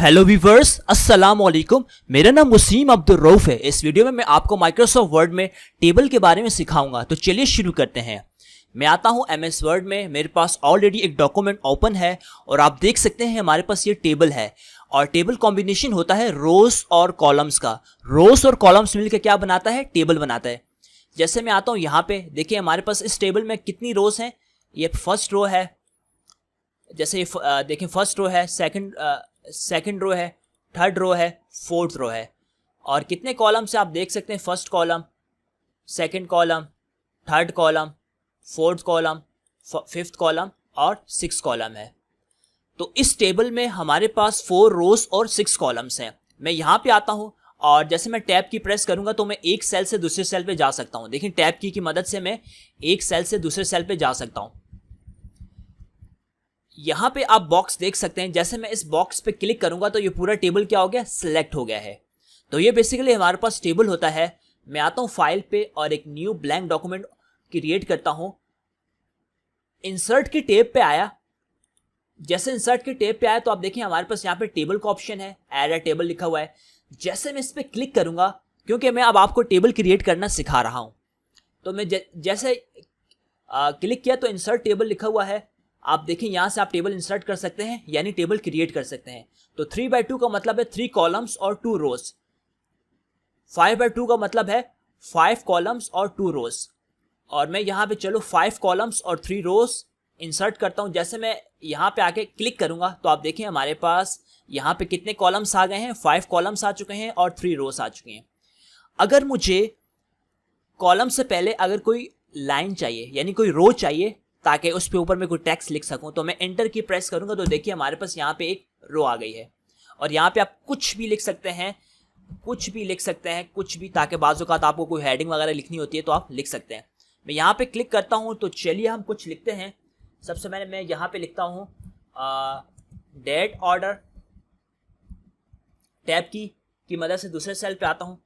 Hello viewers, अस्सलाम वालेकुम। मेरा नाम वसीम अब्दुल रऊफ है। इस वीडियो में मैं आपको माइक्रोसॉफ्ट वर्ड में टेबल के बारे में सिखाऊंगा। तो चलिए शुरू करते हैं। मैं आता हूं एमएस वर्ड में। मेरे पास ऑलरेडी एक डॉक्यूमेंट ओपन है और आप देख सकते हैं हमारे पास ये टेबल है और टेबल कॉम्बिनेशन होता है रोज और कॉलम्स का। रोज और कॉलम्स मिलकर क्या बनाता है? टेबल बनाता है। जैसे मैं आता हूं यहाँ पे, देखिए हमारे पास इस टेबल में कितनी रोज हैं। ये फर्स्ट रो है, जैसे ये देखें फर्स्ट रो है, सेकंड रो है, थर्ड रो है, फोर्थ रो है। और कितने कॉलम से आप देख सकते हैं? First column, second column, third column, fourth column, fifth column और सिक्स कॉलम है। तो इस टेबल में हमारे पास 4 रोज और 6 कॉलम्स हैं। मैं यहाँ पे आता हूँ और जैसे मैं टैब की प्रेस करूंगा तो मैं एक सेल से दूसरे सेल पे जा सकता हूँ। देखिए टैब की मदद से मैं एक सेल से दूसरे सेल पे जा सकता हूँ। यहां पे आप बॉक्स देख सकते हैं। जैसे मैं इस बॉक्स पे क्लिक करूंगा तो ये पूरा टेबल क्या हो गया? सिलेक्ट हो गया है। तो ये बेसिकली हमारे पास टेबल होता है। मैं आता हूं फाइल पे और एक न्यू ब्लैंक डॉक्यूमेंट क्रिएट करता हूं। इंसर्ट की टैब पे आया। जैसे इंसर्ट की टैब पे आया तो आप देखिए हमारे पास यहाँ पे टेबल का ऑप्शन है, ऐड अ टेबल लिखा हुआ है। जैसे मैं इस पे क्लिक करूंगा, क्योंकि मैं अब आपको टेबल क्रिएट करना सिखा रहा हूं, तो मैं जैसे क्लिक किया तो इंसर्ट टेबल लिखा हुआ है। आप देखें यहां से आप टेबल इंसर्ट कर सकते हैं, यानी टेबल क्रिएट कर सकते हैं। तो 3/2 का मतलब है 3 कॉलम्स और 2 रोज। 5/2 का मतलब है 5 कॉलम्स और 2 रोज। और मैं यहां पे चलो 5 कॉलम्स और 3 रोज इंसर्ट करता हूं। जैसे मैं यहां पे आके क्लिक करूंगा तो आप देखें हमारे पास यहां पे कितने कॉलम्स आ गए हैं? 5 कॉलम्स आ चुके हैं और 3 रोज आ चुके हैं। अगर मुझे कॉलम से पहले अगर कोई लाइन चाहिए, यानी कोई रो चाहिए, ताकि उस पे ऊपर में कोई टेक्स्ट लिख सकूं, तो मैं एंटर की प्रेस करूंगा तो देखिए हमारे पास यहाँ पे एक रो आ गई है। और यहाँ पे आप कुछ भी लिख सकते हैं, कुछ भी लिख सकते हैं, कुछ भी, ताकि बाज़-औक़ात आपको कोई हेडिंग वगैरह लिखनी होती है तो आप लिख सकते हैं। मैं यहाँ पे क्लिक करता हूँ तो चलिए हम कुछ लिखते हैं। सबसे पहले मैं यहाँ पे लिखता हूँ डेट ऑर्डर। टैब की मदद से दूसरे सेल पे आता हूँ।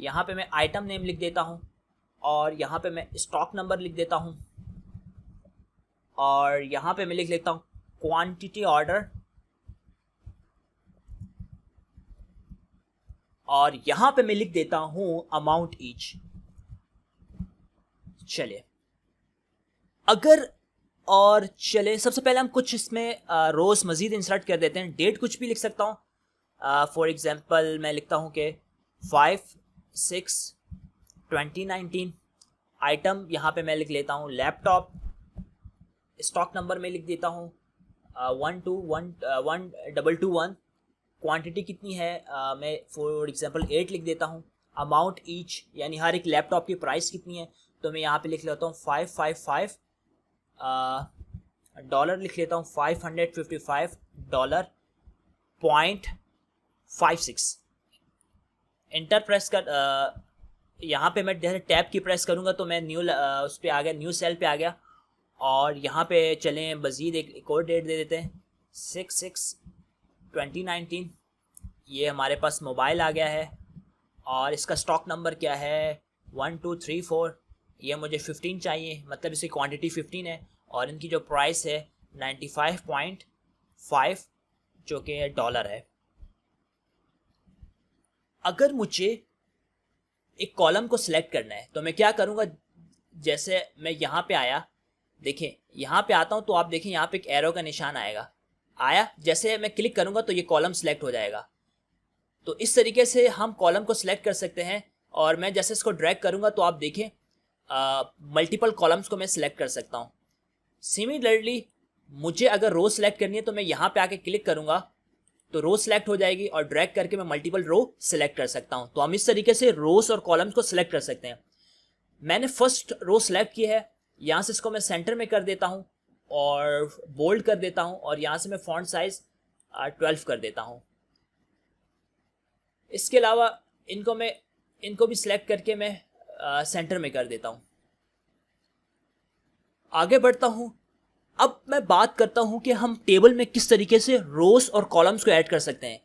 यहाँ पे मैं आइटम नेम लिख देता हूँ और यहाँ पे मैं स्टॉक नंबर लिख देता हूँ और यहाँ पे मैं लिख लेता हूँ क्वांटिटी ऑर्डर और यहाँ पे मैं लिख देता हूँ अमाउंट ईच। चलिए सबसे पहले हम कुछ इसमें रोज मजीद इंसर्ट कर देते हैं। डेट कुछ भी लिख सकता हूँ। फॉर एग्जांपल मैं लिखता हूँ कि 5/6/2019। आइटम यहाँ पे मैं लिख लेता हूँ लैपटॉप। स्टॉक नंबर में लिख देता हूँ 1221। क्वांटिटी कितनी है? मैं फॉर एग्जांपल 8 लिख देता हूँ। अमाउंट ईच, यानी हर एक लैपटॉप की प्राइस कितनी है, तो मैं यहाँ पे लिख लेता हूँ 555। डॉलर लिख लेता हूँ $555.56। एंटर प्रेस कर यहाँ पे मैं जैसे टैब की प्रेस करूँगा तो मैं उस पर आ गया, न्यू सेल पे आ गया। और यहाँ पे चलें मज़ीद एक और डेट दे देते हैं 6/6/2019। ये हमारे पास मोबाइल आ गया है और इसका स्टॉक नंबर क्या है? 1234। ये मुझे 15 चाहिए, मतलब इसकी क्वांटिटी 15 है और इनकी जो प्राइस है 95.5 जो कि डॉलर है। अगर मुझे एक कॉलम को सिलेक्ट करना है तो मैं क्या करूँगा? जैसे मैं यहाँ पे आया, देखिए यहाँ पे आता हूँ तो आप देखें यहाँ पे एक एरो का निशान आया। जैसे मैं क्लिक करूँगा तो ये कॉलम सेलेक्ट हो जाएगा। तो इस तरीके से हम कॉलम को सिलेक्ट कर सकते हैं। और मैं जैसे इसको ड्रैग करूँगा तो आप देखें मल्टीपल कॉलम्स को मैं सिलेक्ट कर सकता हूँ। सिमिलरली मुझे अगर रो सिलेक्ट करनी है तो मैं यहाँ पे आके क्लिक करूँगा तो रो सिलेक्ट हो जाएगी और ड्रैग करके मैं मल्टीपल रो सिलेक्ट कर सकता हूँ। तो हम इस तरीके से रोज और कॉलम्स को सिलेक्ट कर सकते हैं। मैंने फर्स्ट रो सिलेक्ट की है, यहाँ से इसको मैं सेंटर में कर देता हूँ और बोल्ड कर देता हूँ और यहाँ से मैं फॉन्ट साइज 12 कर देता हूँ। इसके अलावा इनको भी सिलेक्ट करके मैं सेंटर में कर देता हूँ। आगे बढ़ता हूँ। अब मैं बात करता हूँ कि हम टेबल में किस तरीके से रोज और कॉलम्स को ऐड कर सकते हैं।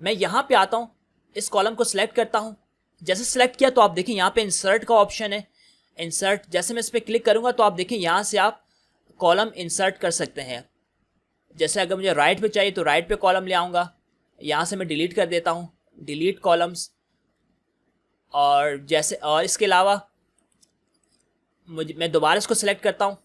मैं यहाँ पे आता हूँ, इस कॉलम को सिलेक्ट करता हूँ। जैसे सिलेक्ट किया तो आप देखें यहाँ पे इंसर्ट का ऑप्शन है। इंसर्ट, जैसे मैं इस पर क्लिक करूँगा तो आप देखें यहाँ से आप कॉलम इंसर्ट कर सकते हैं। जैसे अगर मुझे राइट पे चाहिए तो राइट पे कॉलम ले आऊँगा, यहाँ से मैं डिलीट कर देता हूँ, डिलीट कॉलम्स। और जैसे और इसके अलावा मैं दोबारा इसको सिलेक्ट करता हूँ।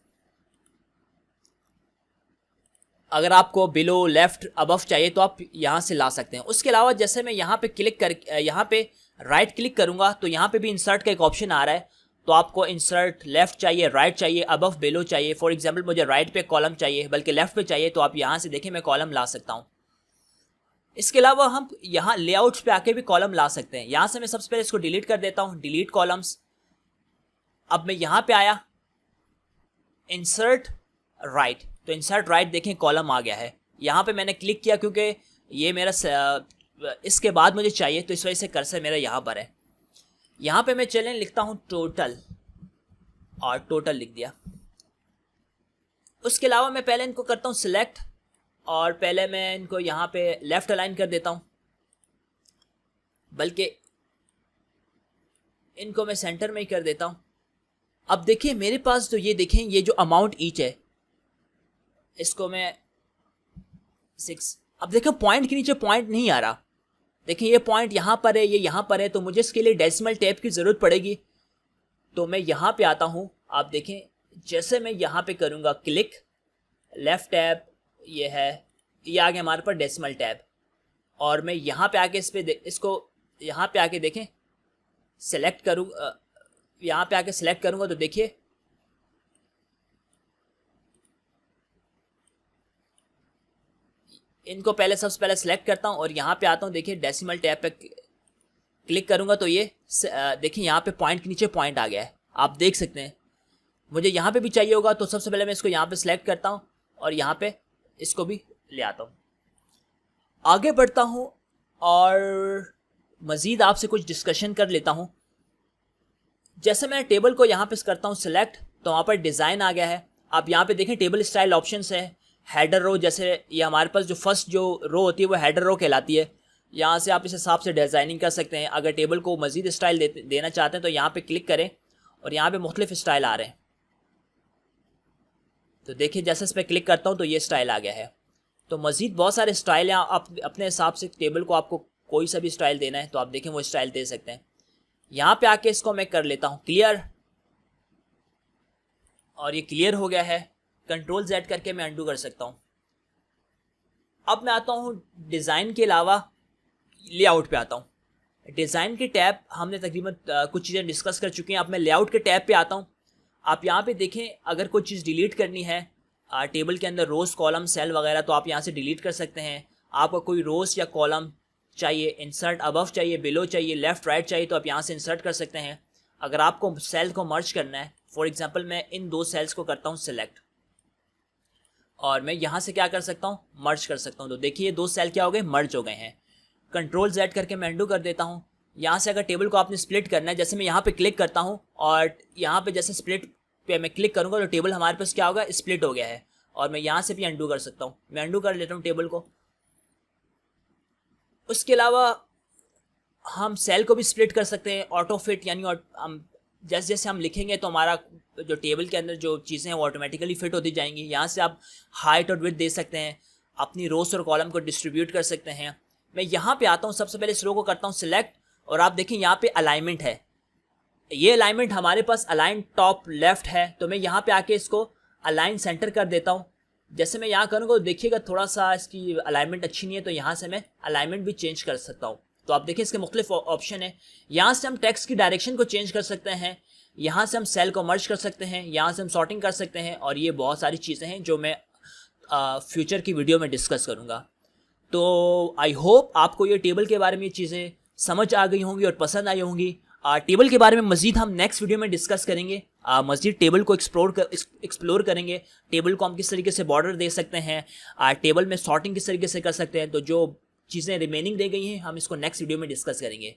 अगर आपको बिलो, लेफ्ट, अबव चाहिए तो आप यहाँ से ला सकते हैं। उसके अलावा जैसे मैं यहाँ पे यहाँ पे राइट क्लिक करूँगा तो यहाँ पे भी इंसर्ट का एक ऑप्शन आ रहा है। तो आपको इंसर्ट लेफ्ट चाहिए, राइट चाहिए, अबव, बिलो चाहिए। फॉर एग्जांपल मुझे राइट पे कॉलम चाहिए, बल्कि लेफ्ट पे चाहिए, तो आप यहाँ से देखें मैं कॉलम ला सकता हूँ। इसके अलावा हम यहाँ लेआउट्स पे आके भी कॉलम ला सकते हैं। यहाँ से मैं सबसे पहले इसको डिलीट कर देता हूँ, डिलीट कॉलम्स। अब मैं यहाँ पे आया, इंसर्ट राइट, तो इंसर्ट राइट देखें कॉलम आ गया है। यहाँ पे मैंने क्लिक किया क्योंकि ये मेरा इसके बाद मुझे चाहिए, तो इस वजह से कर्सर मेरा यहाँ पर है। यहाँ पे मैं चलें लिखता हूँ टोटल, और टोटल लिख दिया। उसके अलावा मैं पहले इनको करता हूँ सिलेक्ट, और पहले मैं इनको यहाँ पे लेफ्ट अलाइन कर देता हूँ, बल्कि इनको मैं सेंटर में ही कर देता हूँ। अब देखिए मेरे पास तो ये देखें, ये जो अमाउंट ईच है, इसको मैं 6, अब देखो पॉइंट के नीचे पॉइंट नहीं आ रहा। देखिए ये पॉइंट यहाँ पर है, ये यहाँ पर है, तो मुझे इसके लिए डेसिमल टैब की ज़रूरत पड़ेगी। तो मैं यहाँ पे आता हूँ, आप देखें जैसे मैं यहाँ पे करूँगा क्लिक, लेफ्ट टैब, ये है, ये आ गया हमारे पास डेसिमल टैब। और मैं यहाँ पे आके इसको यहाँ पे आके देखें सेलेक्ट करूँ, यहाँ पे आके सिलेक्ट करूँगा तो देखिए इनको पहले सबसे पहले सिलेक्ट करता हूँ और यहाँ पे आता हूँ। देखिए डेसिमल टैब पे क्लिक करूँगा तो ये देखिए यहाँ पे पॉइंट के नीचे पॉइंट आ गया है, आप देख सकते हैं। मुझे यहाँ पे भी चाहिए होगा तो सबसे पहले मैं इसको यहाँ पे सिलेक्ट करता हूँ और यहाँ पे इसको भी ले आता हूँ। आगे बढ़ता हूँ और मज़ीद आपसे कुछ डिस्कशन कर लेता हूँ। जैसे मैं टेबल को यहाँ पे करता हूँ सिलेक्ट, तो वहाँ पर डिज़ाइन आ गया है। आप यहाँ पे देखें टेबल स्टाइल ऑप्शंस है, हेडर रो, जैसे ये हमारे पास जो फर्स्ट जो रो होती है वो हेडर रो कहलाती है। यहाँ से आप इस हिसाब से डिज़ाइनिंग कर सकते हैं। अगर टेबल को मज़ीद स्टाइल देना चाहते हैं तो यहाँ पे क्लिक करें और यहाँ पे मुख्तलिफ स्टाइल आ रहे हैं। तो देखिए जैसे इस पर क्लिक करता हूँ तो ये स्टाइल आ गया है। तो मज़ीद बहुत सारे स्टाइल हैं, आप अपने हिसाब से टेबल को आपको कोई सा भी स्टाइल देना है तो आप देखें वो स्टाइल दे सकते हैं। यहाँ पे आके इसको मैं कर लेता हूँ क्लियर, और ये क्लियर हो गया है। कंट्रोल Z करके मैं अंडू कर सकता हूँ। अब मैं आता हूँ डिज़ाइन के अलावा लेआउट पे आता हूँ। डिज़ाइन के टैब हमने तकरीबन कुछ चीज़ें डिस्कस कर चुकी हैं। अब मैं लेआउट के टैब पे आता हूँ। आप यहाँ पे देखें अगर कोई चीज़ डिलीट करनी है टेबल के अंदर, रोज़, कॉलम, सेल वगैरह, तो आप यहाँ से डिलीट कर सकते हैं। आपको कोई रोज़ या कॉलम चाहिए, इंसर्ट अबव चाहिए, बिलो चाहिए, लेफ़्ट राइट चाहिए, तो आप यहाँ से इंसर्ट कर सकते हैं। अगर आपको सेल को मर्ज करना है, फॉर एग्जांपल मैं इन दो सेल्स को करता हूँ सिलेक्ट, और मैं यहाँ से क्या कर सकता हूँ, मर्ज कर सकता हूँ। तो देखिए ये दो सेल क्या हो गए, मर्ज हो गए हैं। कंट्रोल Z करके मैं अंडू कर देता हूँ। यहाँ से अगर टेबल को आपने स्प्लिट करना है, जैसे मैं यहाँ पे क्लिक करता हूँ और यहाँ पे जैसे स्प्लिट पे मैं क्लिक करूँगा तो टेबल हमारे पास क्या होगा, स्प्लिट हो गया है। और मैं यहाँ से भी अंडू कर सकता हूँ। मैं अंडू कर लेता हूँ टेबल को। उसके अलावा हम सेल को भी स्प्लिट कर सकते हैं, ऑटो फिट, यानी हम जैसे जैसे हम लिखेंगे तो हमारा जो टेबल के अंदर जो चीज़ें हैं वो ऑटोमेटिकली फिट होती जाएंगी। यहाँ से आप हाइट और विड्थ दे सकते हैं, अपनी रोज और कॉलम को डिस्ट्रीब्यूट कर सकते हैं। मैं यहाँ पे आता हूँ, सबसे पहले इस रो को करता हूँ सिलेक्ट, और आप देखें यहाँ पे अलाइनमेंट है। ये अलाइनमेंट हमारे पास अलाइन टॉप लेफ्ट है, तो मैं यहाँ पे आके इसको अलाइन सेंटर कर देता हूँ। जैसे मैं यहाँ करूँगा तो देखिएगा थोड़ा सा इसकी अलाइनमेंट अच्छी नहीं है, तो यहाँ से मैं अलाइनमेंट भी चेंज कर सकता हूँ। तो आप देखिए इसके मुख्तलिफ ऑप्शन है। यहाँ से हम टेक्स्ट की डायरेक्शन को चेंज कर सकते हैं, यहाँ से हम सेल को मर्ज कर सकते हैं, यहाँ से हम सॉर्टिंग कर सकते हैं, और ये बहुत सारी चीज़ें हैं जो मैं फ्यूचर की वीडियो में डिस्कस करूँगा। तो आई होप आपको ये टेबल के बारे में ये चीज़ें समझ आ गई होंगी और पसंद आई होंगी। टेबल के बारे में मज़ीद हम नेक्स्ट वीडियो में डिस्कस करेंगे। मज़ीद टेबल को एक्सप्लोर करेंगे। टेबल को हम किस तरीके से बॉर्डर दे सकते हैं, टेबल में सॉर्टिंग किस तरीके से कर सकते हैं। तो जो चीज़ें रिमेनिंग रह गई हैं हम इसको नेक्स्ट वीडियो में डिस्कस करेंगे।